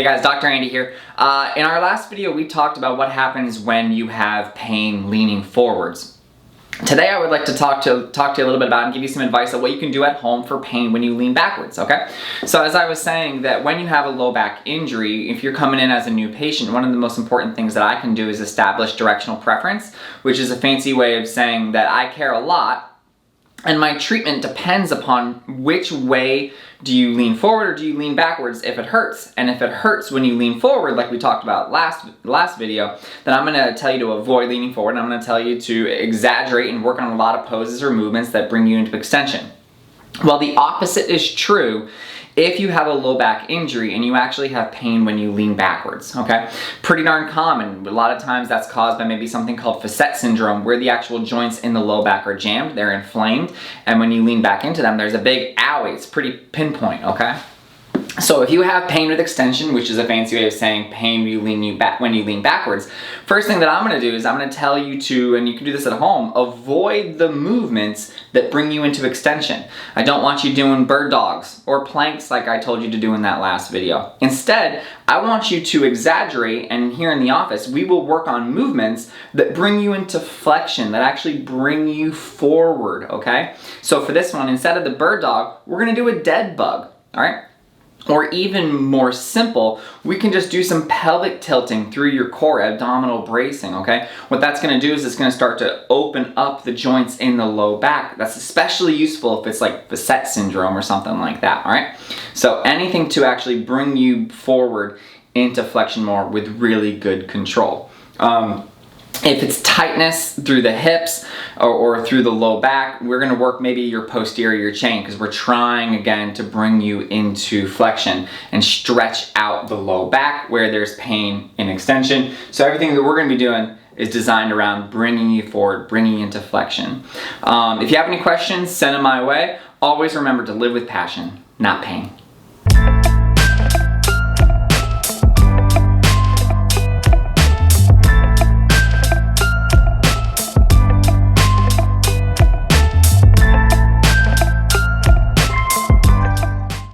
Hey guys, Dr. Andy here. In our last video, we talked about what happens when you have pain leaning forwards. Today, I would like to talk to you a little bit about and give you some advice on what you can do at home for pain when you lean backwards, okay? So as I was saying, that when you have a low back injury, if you're coming in as a new patient, one of the most important things that I can do is establish directional preference, which is a fancy way of saying that I care a lot and my treatment depends upon which way do you lean forward or do you lean backwards if it hurts. And if it hurts when you lean forward, like we talked about last video, then I'm gonna tell you to avoid leaning forward, and I'm gonna tell you to exaggerate and work on a lot of poses or movements that bring you into extension. Well, the opposite is true if you have a low back injury and you actually have pain when you lean backwards, okay? Pretty darn common. A lot of times that's caused by maybe something called facet syndrome, where the actual joints in the low back are jammed, they're inflamed, and when you lean back into them, there's a big owie. It's pretty pinpoint, okay? So if you have pain with extension, which is a fancy way of saying pain when you lean backwards, first thing that I'm going to do is I'm going to tell you to, and you can do this at home, avoid the movements that bring you into extension. I don't want you doing bird dogs or planks like I told you to do in that last video. Instead, I want you to exaggerate, and here in the office, we will work on movements that bring you into flexion, that actually bring you forward, okay? So for this one, instead of the bird dog, we're going to do a dead bug, all right? Or even more simple, we can just do some pelvic tilting through your core, abdominal bracing, okay? What that's gonna do is it's gonna start to open up the joints in the low back. That's especially useful if it's like facet syndrome or something like that, all right? So anything to actually bring you forward into flexion more with really good control. If it's tightness through the hips or through the low back, we're gonna work maybe your posterior chain, because we're trying again to bring you into flexion and stretch out the low back where there's pain in extension. So everything that we're gonna be doing is designed around bringing you forward, bringing you into flexion. If you have any questions, send them my way. Always remember to live with passion, not pain.